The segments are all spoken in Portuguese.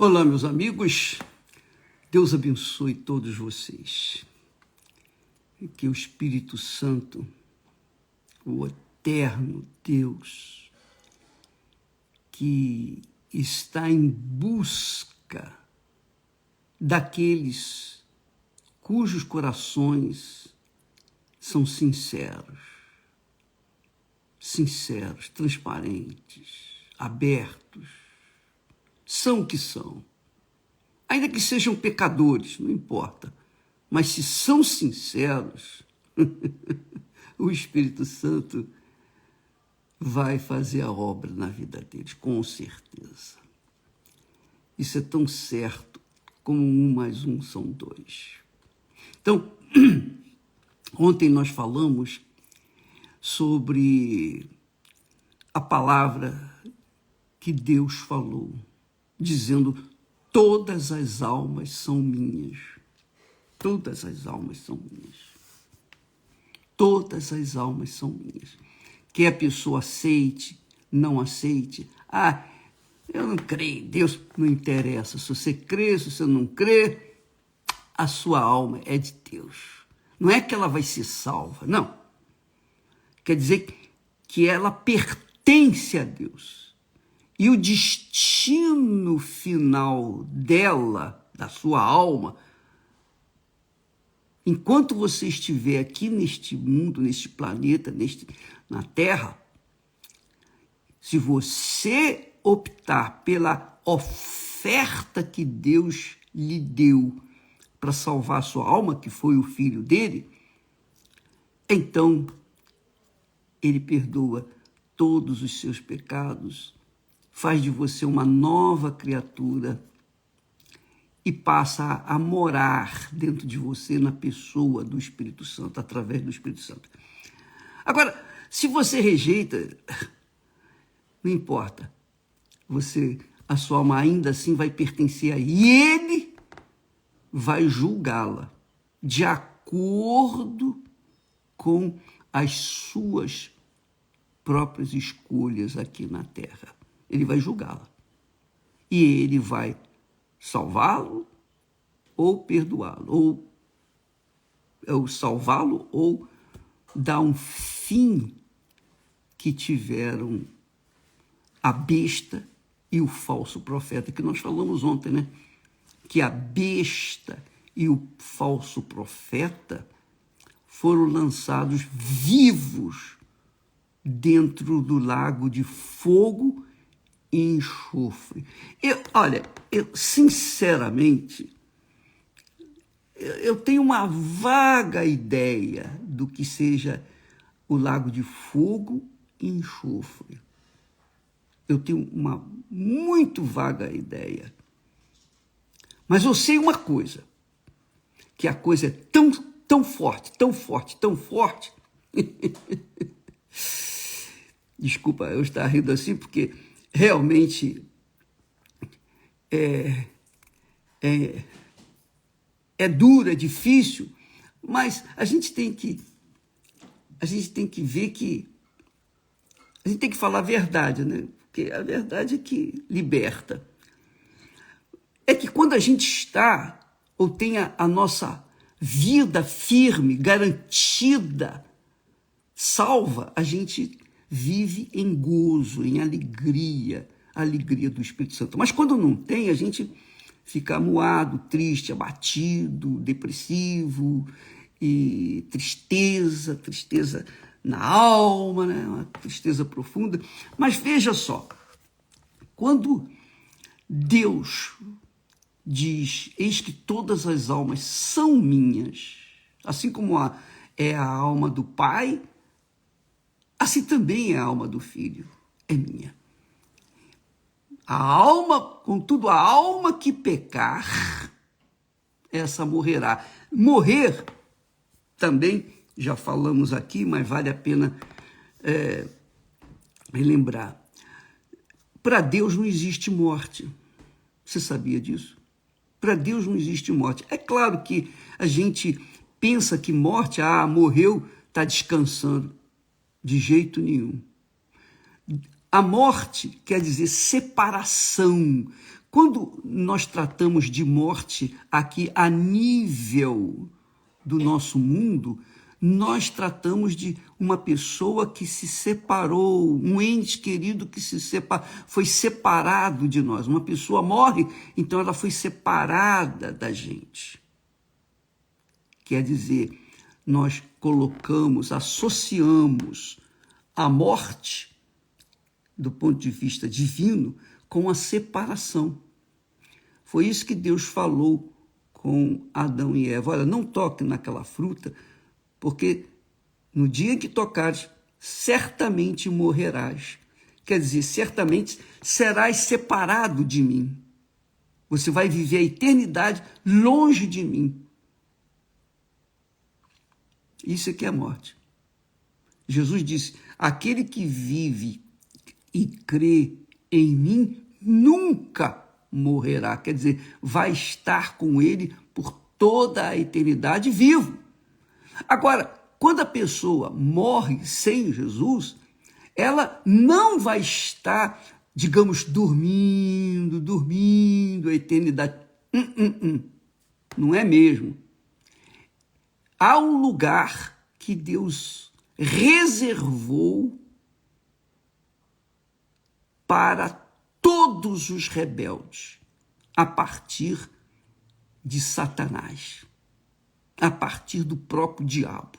Olá, meus amigos. Deus abençoe todos vocês. E que o Espírito Santo, o eterno Deus, que está em busca daqueles cujos corações são sinceros, transparentes, abertos, são o que são. Ainda que sejam pecadores, não importa, mas se são sinceros, o Espírito Santo vai fazer a obra na vida deles, com certeza. Isso é tão certo como 1 mais 1 são 2. Então, ontem nós falamos sobre a palavra que Deus falou, dizendo: todas as almas são minhas. Todas as almas são minhas. Todas as almas são minhas. Quer a pessoa aceite, não aceite. Ah, eu não creio em Deus, não interessa. Se você crê, se você não crê, a sua alma é de Deus. Não é que ela vai ser salva, não. Quer dizer que ela pertence a Deus. E o destino final dela, da sua alma, enquanto você estiver aqui neste mundo, neste planeta, na Terra, se você optar pela oferta que Deus lhe deu para salvar a sua alma, que foi o Filho dele, então ele perdoa todos os seus pecados, faz de você uma nova criatura e passa a morar dentro de você na pessoa do Espírito Santo, através do Espírito Santo. Agora, se você rejeita, não importa, a sua alma ainda assim vai pertencer a ele, e ele vai julgá-la de acordo com as suas próprias escolhas aqui na Terra. Ele vai julgá-la. E ele vai salvá-lo ou perdoá-lo. Ou salvá-lo ou dar um fim que tiveram a besta e o falso profeta, que nós falamos ontem, né? Que a besta e o falso profeta foram lançados vivos dentro do lago de fogo e enxofre. Eu sinceramente, eu tenho uma vaga ideia do que seja o lago de fogo e enxofre. Eu tenho uma muito vaga ideia. Mas eu sei uma coisa, que a coisa é tão forte, desculpa eu estar rindo assim, porque realmente é duro, é difícil, mas a gente tem que ver que a gente tem que falar a verdade, né? Porque a verdade é que liberta. É que quando a gente está ou tem a nossa vida firme, garantida, salva, a gente vive em gozo, em alegria do Espírito Santo. Mas quando não tem, a gente fica amuado, triste, abatido, depressivo, e tristeza na alma, né? Uma tristeza profunda. Mas veja só, quando Deus diz: eis que todas as almas são minhas, assim como é a alma do Pai, assim também é a alma do Filho, é minha. Contudo, a alma que pecar, essa morrerá. Morrer, também, já falamos aqui, mas vale a pena relembrar. Para Deus não existe morte. Você sabia disso? Para Deus não existe morte. É claro que a gente pensa que morte, morreu, está descansando. De jeito nenhum. A morte quer dizer separação. Quando nós tratamos de morte aqui a nível do nosso mundo, nós tratamos de uma pessoa que se separou, um ente querido que foi separado de nós. Uma pessoa morre, então ela foi separada da gente. Quer dizer, nós colocamos, associamos a morte, do ponto de vista divino, com a separação. Foi isso que Deus falou com Adão e Eva. Olha, não toque naquela fruta, porque no dia que tocares, certamente morrerás. Quer dizer, certamente serás separado de mim. Você vai viver a eternidade longe de mim. Isso é que é a morte. Jesus disse, aquele que vive e crê em mim nunca morrerá. Quer dizer, vai estar com ele por toda a eternidade vivo. Agora, quando a pessoa morre sem Jesus, ela não vai estar, digamos, dormindo a eternidade. Não é mesmo. Há um lugar que Deus reservou para todos os rebeldes, a partir de Satanás, a partir do próprio diabo.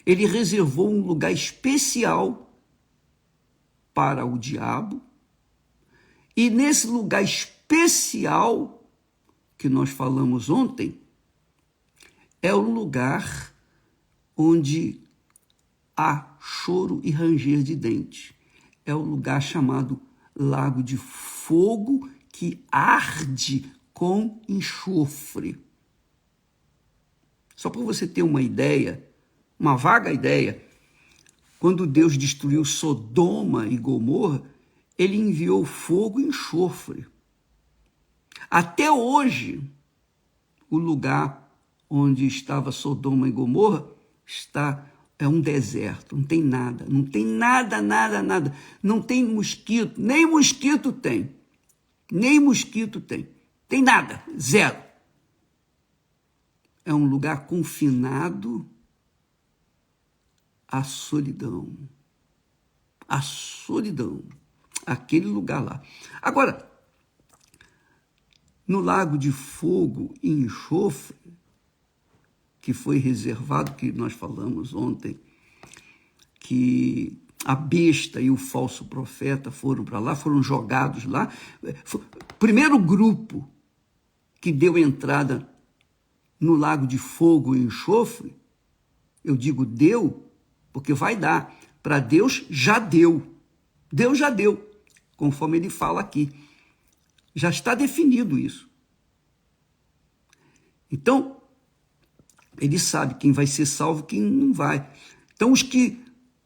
Ele reservou um lugar especial para o diabo, e nesse lugar especial que nós falamos ontem, é o lugar onde há choro e ranger de dentes. É o lugar chamado lago de fogo que arde com enxofre. Só para você ter uma ideia, uma vaga ideia, quando Deus destruiu Sodoma e Gomorra, ele enviou fogo e enxofre. Até hoje, o lugar onde estava Sodoma e Gomorra é um deserto, não tem nada, nada. Não tem mosquito, nem mosquito tem. Tem nada, zero. É um lugar confinado à solidão. Aquele lugar lá. Agora, no lago de fogo e enxofre, que foi reservado, que nós falamos ontem, que a besta e o falso profeta foram para lá, foram jogados lá. O primeiro grupo que deu entrada no lago de fogo e enxofre, eu digo deu, porque vai dar. Para Deus já deu. Deus já deu, conforme ele fala aqui. Já está definido isso. Então, ele sabe quem vai ser salvo e quem não vai. Então, os que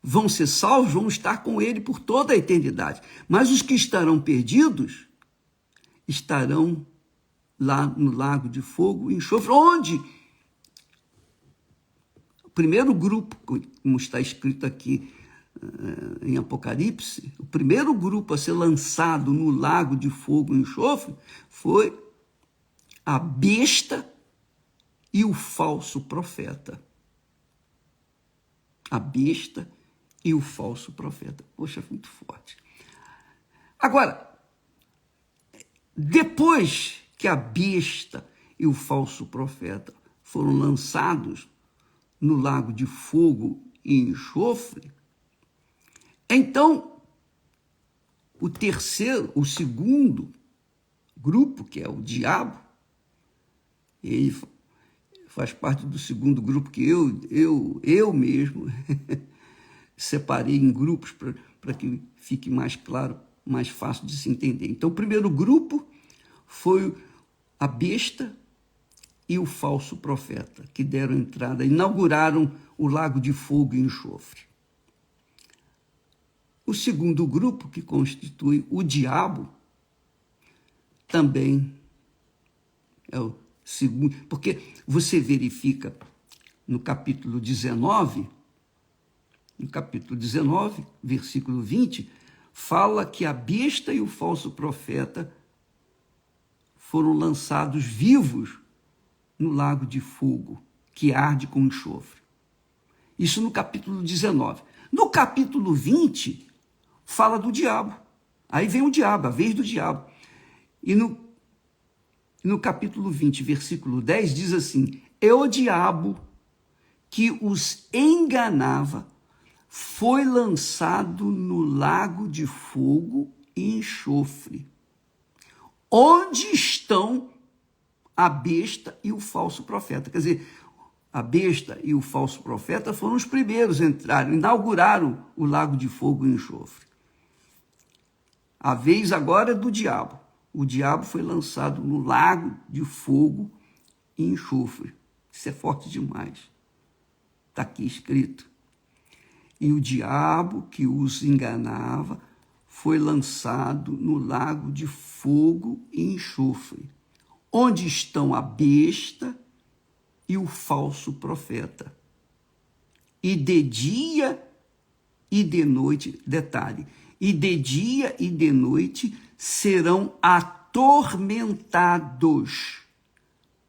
vão ser salvos vão estar com ele por toda a eternidade. Mas os que estarão perdidos estarão lá no lago de fogo e enxofre, onde o primeiro grupo, como está escrito aqui em Apocalipse, o primeiro grupo a ser lançado no lago de fogo e enxofre foi a besta e o falso profeta. A besta e o falso profeta. Poxa, muito forte. Agora, depois que a besta e o falso profeta foram lançados no lago de fogo e enxofre, então o segundo grupo, que é o diabo, ele faz parte do segundo grupo que eu mesmo separei em grupos para que fique mais claro, mais fácil de se entender. Então, o primeiro grupo foi a besta e o falso profeta, que deram entrada, inauguraram o lago de fogo e enxofre. O segundo grupo, que constitui o diabo, também é o segundo, porque você verifica no capítulo 19, versículo 20, fala que a besta e o falso profeta foram lançados vivos no lago de fogo, que arde com enxofre. Isso no capítulo 19. No capítulo 20, fala do diabo. Aí vem o diabo, a vez do diabo. E no capítulo 20, versículo 10, diz assim: é o diabo que os enganava, foi lançado no lago de fogo e enxofre, onde estão a besta e o falso profeta. Quer dizer, a besta e o falso profeta foram os primeiros a entrar, inauguraram o lago de fogo e enxofre. A vez agora é do diabo. O diabo foi lançado no lago de fogo e enxofre. Isso é forte demais. Está aqui escrito. E o diabo que os enganava foi lançado no lago de fogo e enxofre, onde estão a besta e o falso profeta. E de dia e de noite, detalhe, e de dia e de noite serão atormentados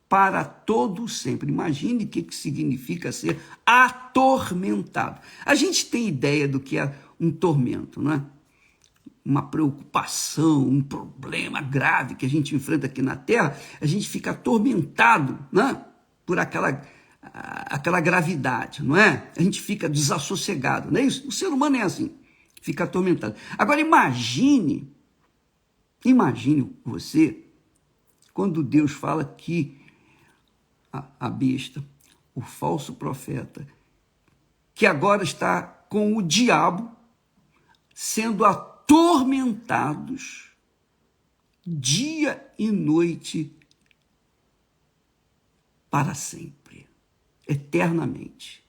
para todo sempre. Imagine o que significa ser atormentado. A gente tem ideia do que é um tormento, não é? Uma preocupação, um problema grave que a gente enfrenta aqui na Terra, a gente fica atormentado, né? Por aquela gravidade, não é? A gente fica desassossegado, não é isso? O ser humano é assim, fica atormentado. Agora imagine você, quando Deus fala que a besta, o falso profeta, que agora está com o diabo, sendo atormentados dia e noite para sempre, eternamente.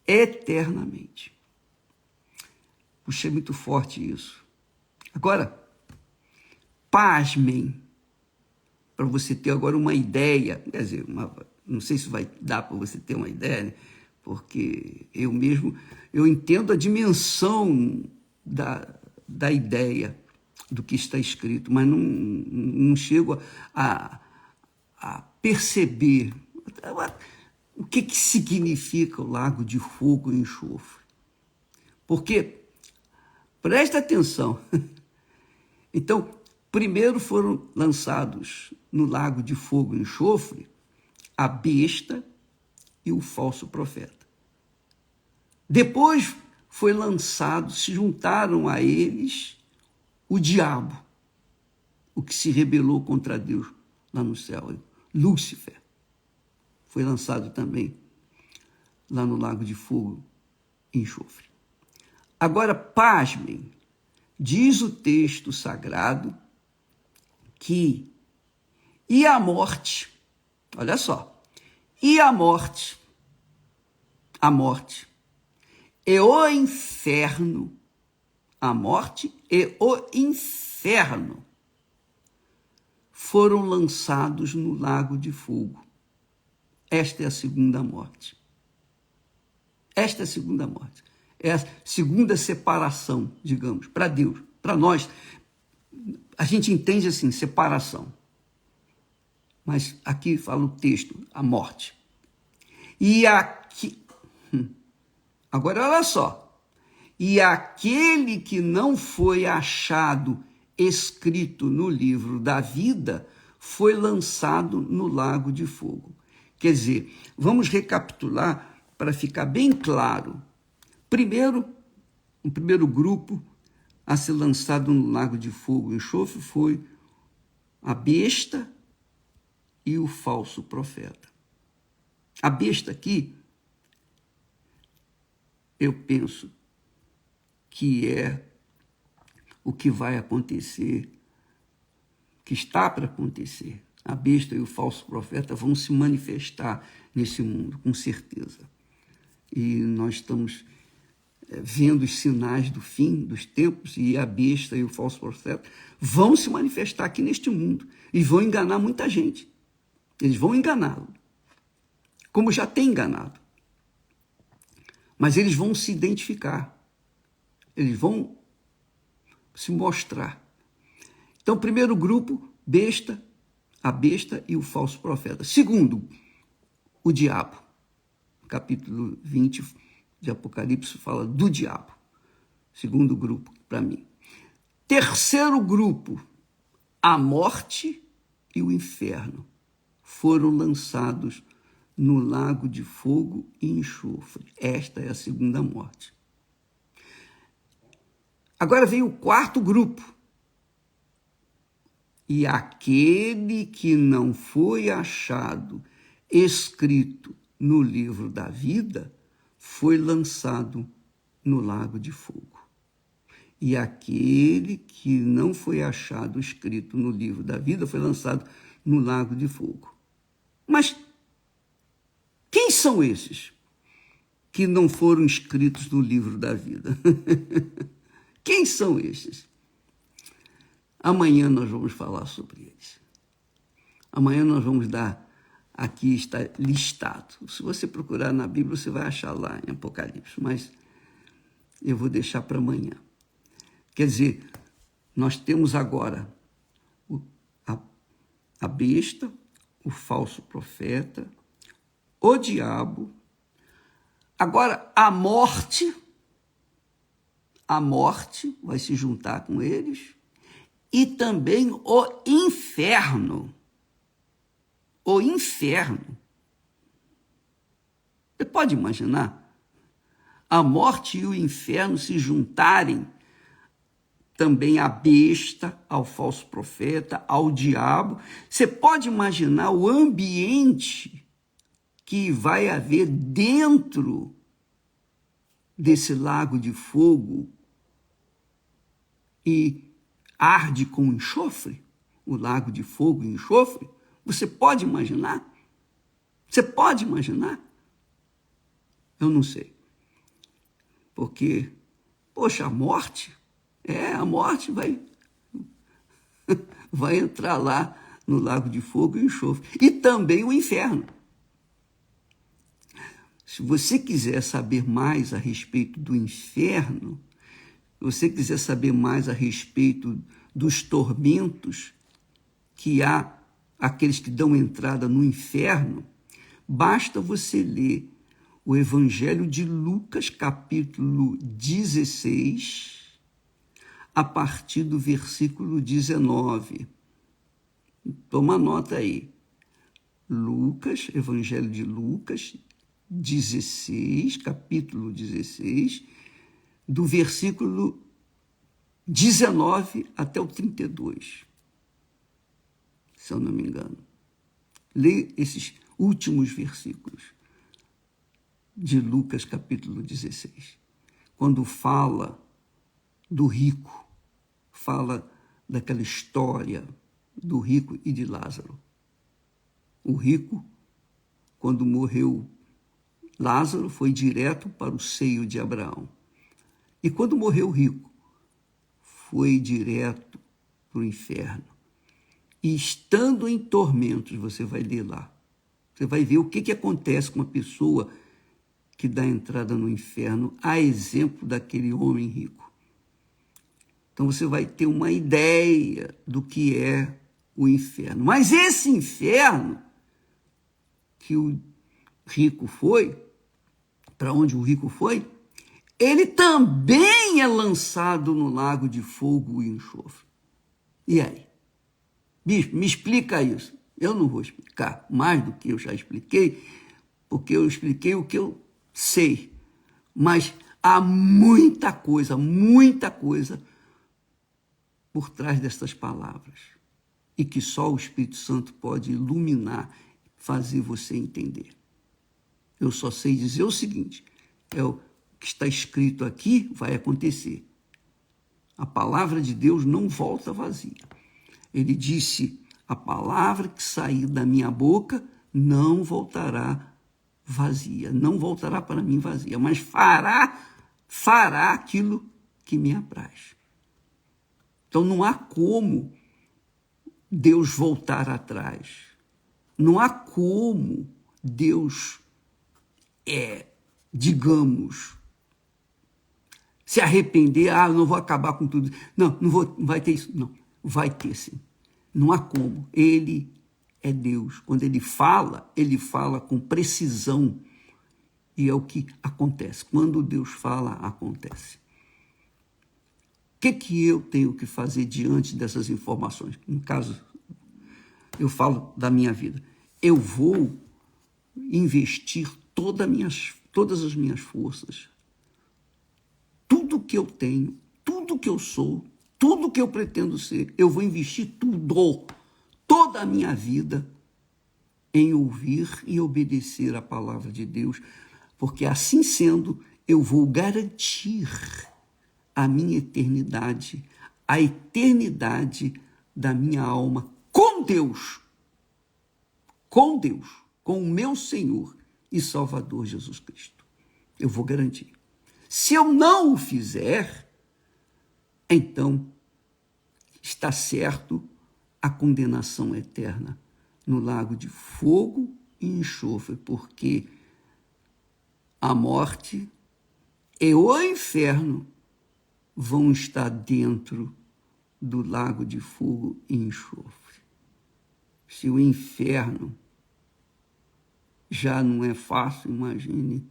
Eternamente. Puxa, é muito forte isso. Agora, pasmem, para você ter agora uma ideia, quer dizer, não sei se vai dar para você ter uma ideia, né? Porque eu entendo a dimensão da ideia do que está escrito, mas não chego a perceber o que significa o lago de fogo e enxofre. Porque, presta atenção, então, primeiro foram lançados no lago de fogo e enxofre a besta e o falso profeta. Depois foi lançado, se juntaram a eles o diabo, o que se rebelou contra Deus lá no céu, Lúcifer. Foi lançado também lá no lago de fogo e enxofre. Agora, pasmem, diz o texto sagrado que e a morte, olha só, e a morte, e o inferno, a morte e o inferno foram lançados no lago de fogo. Esta é a segunda morte. Esta é a segunda morte. É a segunda separação, digamos, para Deus. Para nós, a gente entende assim, separação. Mas aqui fala o texto, a morte. E aqui... Agora, olha só. E aquele que não foi achado escrito no livro da vida foi lançado no lago de fogo. Quer dizer, vamos recapitular para ficar bem claro. Primeiro, o primeiro grupo a ser lançado no lago de fogo e enxofre foi a besta e o falso profeta. A besta aqui, eu penso que é o que vai acontecer, que está para acontecer. A besta e o falso profeta vão se manifestar nesse mundo, com certeza. E nós estamos vendo os sinais do fim dos tempos, e a besta e o falso profeta vão se manifestar aqui neste mundo e vão enganar muita gente. Eles vão enganá-lo, como já tem enganado. Mas eles vão se identificar, eles vão se mostrar. Então, o primeiro grupo, a besta e o falso profeta. Segundo, o diabo. Capítulo 20 de Apocalipse fala do diabo. Segundo grupo, para mim. Terceiro grupo, a morte e o inferno foram lançados no lago de fogo e enxofre. Esta é a segunda morte. Agora vem o quarto grupo. E aquele que não foi achado escrito no livro da vida foi lançado no lago de fogo. E aquele que não foi achado escrito no livro da vida foi lançado no lago de fogo. Mas quem são esses que não foram escritos no livro da vida? Quem são esses? Amanhã nós vamos falar sobre eles. Amanhã nós vamos dar, aqui está listado. Se você procurar na Bíblia, você vai achar lá em Apocalipse, mas eu vou deixar para amanhã. Quer dizer, nós temos agora a besta, o falso profeta, o diabo. Agora, a morte vai se juntar com eles, e também o inferno. O inferno. Você pode imaginar? A morte e o inferno se juntarem também à besta, ao falso profeta, ao diabo. Você pode imaginar o ambiente que vai haver dentro desse lago de fogo e arde com enxofre? O lago de fogo e enxofre? Você pode imaginar? Você pode imaginar? Eu não sei. Porque, poxa, a morte vai entrar lá no lago de fogo e enxofre. E também o inferno. Se você quiser saber mais a respeito do inferno, se você quiser saber mais a respeito dos tormentos que há aqueles que dão entrada no inferno, basta você ler o Evangelho de Lucas, capítulo 16, a partir do versículo 19. Toma nota aí. Lucas, Evangelho de Lucas, 16, capítulo 16, do versículo 19 até o 32, se eu não me engano. Lê esses últimos versículos de Lucas, capítulo 16, quando fala do rico, fala daquela história do rico e de Lázaro. O rico, quando morreu Lázaro, foi direto para o seio de Abraão. E quando morreu o rico, foi direto para o inferno. E estando em tormentos, você vai ler lá, você vai ver o que acontece com uma pessoa que dá entrada no inferno, a exemplo daquele homem rico. Então você vai ter uma ideia do que é o inferno. Mas esse inferno que o rico foi, para onde o rico foi, ele também é lançado no lago de fogo e enxofre. E aí? Bispo, me explica isso. Eu não vou explicar mais do que eu já expliquei, porque eu expliquei o que eu sei. Mas há muita coisa por trás dessas palavras. E que só o Espírito Santo pode iluminar, fazer você entender. Eu só sei dizer o seguinte, o que está escrito aqui vai acontecer. A palavra de Deus não volta vazia. Ele disse, a palavra que sair da minha boca não voltará vazia, não voltará para mim vazia, mas fará aquilo que me apraz. Então não há como Deus voltar atrás. Não há como Deus, digamos, se arrepender, não vou acabar com tudo. Não vai ter isso. Não, vai ter sim. Não há como. Ele é Deus. Quando ele fala com precisão. E é o que acontece. Quando Deus fala, acontece. O que eu tenho que fazer diante dessas informações? No caso, eu falo da minha vida. Eu vou investir todas as minhas forças, tudo que eu tenho, tudo que eu sou, tudo que eu pretendo ser, eu vou investir tudo, toda a minha vida, em ouvir e obedecer a palavra de Deus, porque assim sendo, eu vou garantir a minha eternidade, a eternidade da minha alma com Deus, com o meu Senhor e Salvador Jesus Cristo. Eu vou garantir. Se eu não o fizer, então está certo a condenação eterna no lago de fogo e enxofre, porque a morte e o inferno vão estar dentro do lago de fogo e enxofre. Se o inferno já não é fácil, imagine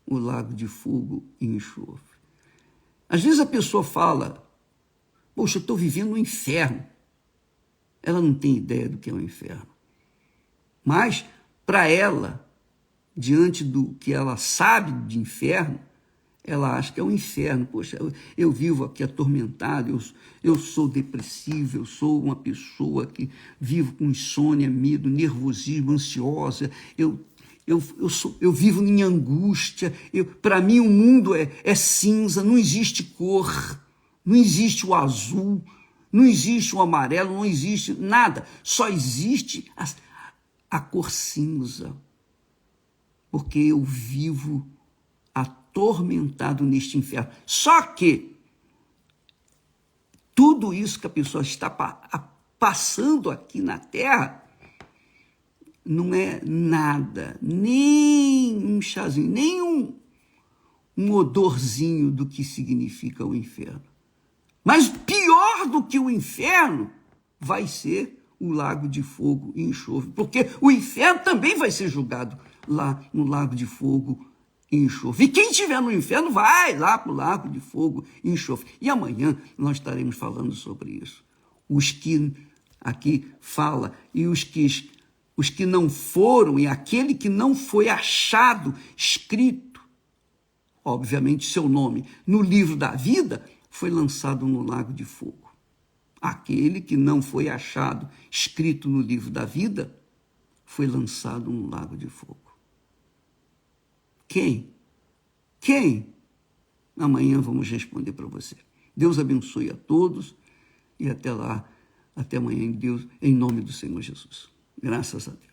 o lago de fogo e enxofre. Às vezes a pessoa fala, poxa, eu estou vivendo um inferno. Ela não tem ideia do que é o inferno. Mas, para ela, diante do que ela sabe de inferno, ela acha que é um inferno. Poxa, eu vivo aqui atormentado, eu sou depressivo, eu sou uma pessoa que vivo com insônia, medo, nervosismo, ansiosa, eu vivo em angústia, para mim o mundo é cinza, não existe cor, não existe o azul, não existe o amarelo, não existe nada, só existe a cor cinza, porque eu vivo atormentado neste inferno. Só que tudo isso que a pessoa está passando aqui na Terra não é nada, nem um chazinho, nem um odorzinho do que significa o inferno. Mas pior do que o inferno vai ser o lago de fogo e enxofre, porque o inferno também vai ser julgado lá no lago de fogo e enxofre. E quem estiver no inferno vai lá para o lago de fogo e enxofre. E amanhã nós estaremos falando sobre isso. Os que aqui fala e os que não foram, e aquele que não foi achado escrito, obviamente seu nome, no livro da vida, foi lançado no lago de fogo. Aquele que não foi achado escrito no livro da vida, foi lançado no lago de fogo. Quem? Amanhã vamos responder para você. Deus abençoe a todos e até lá, até amanhã em Deus, em nome do Senhor Jesus. Graças a Deus.